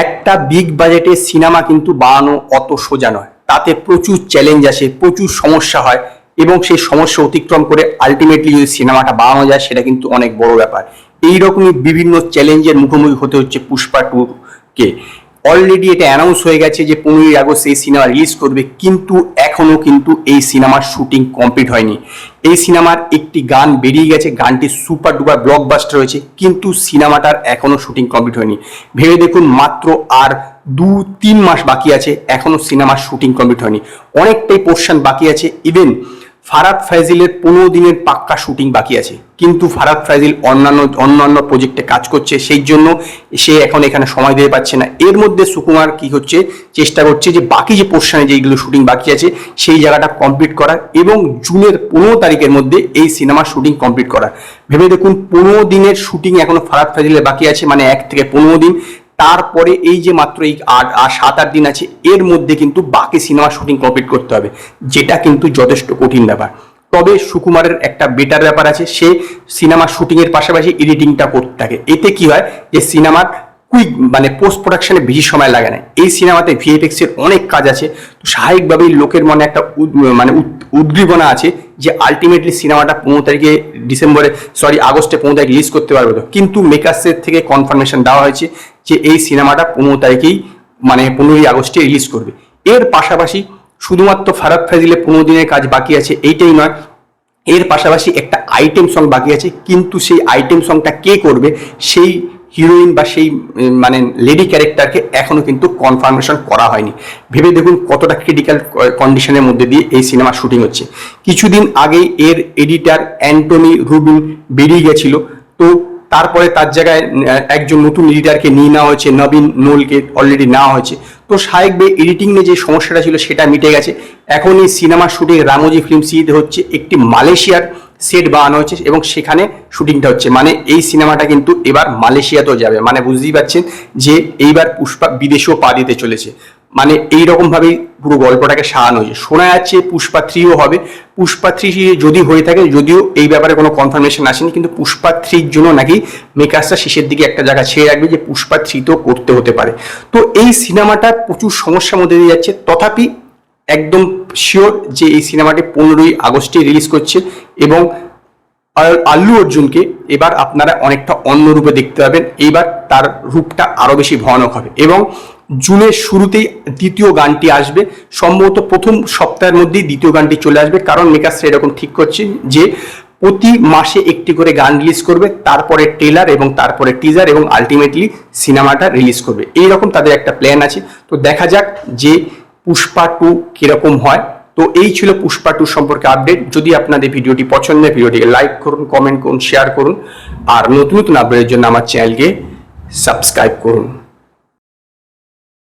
একটা বিগ বাজেটে সিনেমা কিন্তু বানানো অত সোজা নয়, তাতে প্রচুর চ্যালেঞ্জ আসে, প্রচুর সমস্যা হয় এবং সেই সমস্যা অতিক্রম করে আলটিমেটলি যদি সিনেমাটা বানানো যায় সেটা কিন্তু অনেক বড় ব্যাপার। এইরকমই বিভিন্ন চ্যালেঞ্জের মুখোমুখি হতে হচ্ছে পুষ্পা 2 কে। অলরেডি এটা অ্যানাউন্স হয়ে গেছে যে 15ই আগস্ট এই সিনেমা রিলিজ করবে, কিন্তু এখনো কিন্তু এই সিনেমার শুটিং কমপ্লিট হয়নি। এই সিনেমার একটি গান বেরিয়ে গেছে, গানটি সুপার ডুপার ব্লকবাস্টার হয়েছে, কিন্তু সিনেমাটার এখনো শুটিং কমপ্লিট হয়নি। ভেবে দেখুন, মাত্র আর 2-3 মাস বাকি আছে, এখনো সিনেমার শুটিং কমপ্লিট হয়নি, অনেকটাই পোর্শন বাকি আছে। ইভেন ফারাদ ফাজিলের 15 দিনের পাক্কা শুটিং বাকি আছে, কিন্তু ফারাদ ফাজিল অন্যান্য প্রজেক্টে কাজ করছে, সেই জন্য সে এখন এখানে সময় দিতে পারছে না। এর মধ্যে সুকুমার কি হচ্ছে, চেষ্টা করছে যে বাকি যে পোর্শনে যেগুলো শুটিং বাকি আছে সেই জায়গাটা কমপ্লিট করার এবং জুনের 15 তারিখের মধ্যে এই সিনেমার শুটিং কমপ্লিট করার। ভেবে দেখুন, 15 দিনের শুটিং এখনো ফারাদ ফাজিলের বাকি আছে, মানে 1 থেকে 15 দিন। তারপরে এই যে মাত্র এই 7-8 দিন আছে, এর মধ্যে কিন্তু বাকি সিনেমা শুটিং কমপ্লিট করতে হবে, যেটা কিন্তু যথেষ্ট কঠিন ব্যাপার। তবে সুকুমারের একটা বেটার ব্যাপার আছে, সে সিনেমা শুটিং এর পাশাপাশি এডিটিংটা করতে থাকে। এতে কি হয় যে সিনেমার কুইক মানে পোস্ট প্রোডাকশনে বেশি সময় লাগে না। এই সিনেমাতে ভিএফএক্স এর অনেক কাজ আছে, তো স্বাভাবিকভাবেই লোকের মনে একটা উদ্দীপনা আছে যে আলটিমেটলি সিনেমাটা 15 আগস্টে 15 তারিখ রিলিজ করতে পারবে। তো কিন্তু মেকার্সের থেকে কনফার্মেশন দেওয়া হয়েছে যে এই সিনেমাটা 15 তারিখেই মানে 15ই আগস্টে রিলিজ করবে। এর পাশাপাশি শুধুমাত্র ফারাদ ফাজিলের 15 দিনের কাজ বাকি আছে এইটাই নয়, এর পাশাপাশি একটা আইটেম সং বাকি আছে, কিন্তু সেই আইটেম সংটা কে করবে, সেই হিরোইন বা সেই মানে লেডি ক্যারেক্টারকে এখনো কিন্তু কনফার্মেশন করা হয়নি। ভেবে দেখুন কতটা ক্রিটিক্যাল কন্ডিশনের মধ্যে দিয়ে এই সিনেমা শুটিং হচ্ছে। কিছুদিন আগেই এর এডিটার অ্যান্টনি রুবিন বেরিয়ে গেছিল, তো তারপরে তার জায়গায় একজন নতুন এডিটারকে নিয়ে নেওয়া হয়েছে, নবীন নোলকে অলরেডি নেওয়া হয়েছে। তো স্বাভাবিকভাবে এডিটিং নিয়ে যে সমস্যাটা ছিল সেটা মিটে গেছে। এখন এই সিনেমা শুটিং রামোজি ফিল্ম সিটিতে হচ্ছে, একটি মালয়েশিয়ার সেট বানানো হচ্ছে এবং সেখানে শুটিংটা হচ্ছে, মানে এই সিনেমাটা কিন্তু এবার মালয়েশিয়াতেও যাবে। মানে বুঝতেই পারছেন যে এইবার পুষ্পা বিদেশেও পা দিতে চলেছে, মানে এইরকম ভাবেই পুরো গল্পটাকে সাজানো হয়েছে। শোনা যাচ্ছে পুষ্পা 3ও হবে। পুষ্পা 3 যদি হয়ে থাকে, যদিও এই ব্যাপারে কোনো কনফার্মেশন আসেনি, কিন্তু পুষ্পা 3-র জন্য নাকি মেকার্সরা শেষের দিকে একটা জায়গা ছেড়ে রাখবে যে পুষ্পা 3 তো করতে হতে পারে। তো এই সিনেমাটা প্রচুর সমস্যার মধ্যে দিয়ে যাচ্ছে, তথাপি একদম শিওর যে এই সিনেমাটি 15ই আগস্টে রিলিজ করছে এবং আল্লু অর্জুনকে এবার আপনারা অনেকটা অন্য রূপে দেখতে পাবেন। এইবার তার রূপটা আরো বেশি ভয়ানক হবে এবং জুনের শুরুতেই দ্বিতীয় গানটি আসবে, সম্ভবত প্রথম সপ্তাহের মধ্যেই দ্বিতীয় গানটি চলে আসবে, কারণ মেকার্সরা এরকম ঠিক করছে যে প্রতি মাসে একটি করে গান রিলিজ করবে, তারপরে ট্রেলার এবং তারপরে টিজার এবং আলটিমেটলি সিনেমাটা রিলিজ করবে। এইরকম তাদের একটা প্ল্যান আছে। তো দেখা যাক যে পুষ্পা 2 কিরকম হয়। তো এই ছিল পুষ্পা 2 সম্পর্কে আপডেট। যদি আপনাদের ভিডিওটি পছন্দ হয়, ভিডিওটিকে লাইক করুন, কমেন্ট করুন, শেয়ার করুন, আর নতুন নতুন আপডেটের জন্য আমার চ্যানেলকে সাবস্ক্রাইব করুন।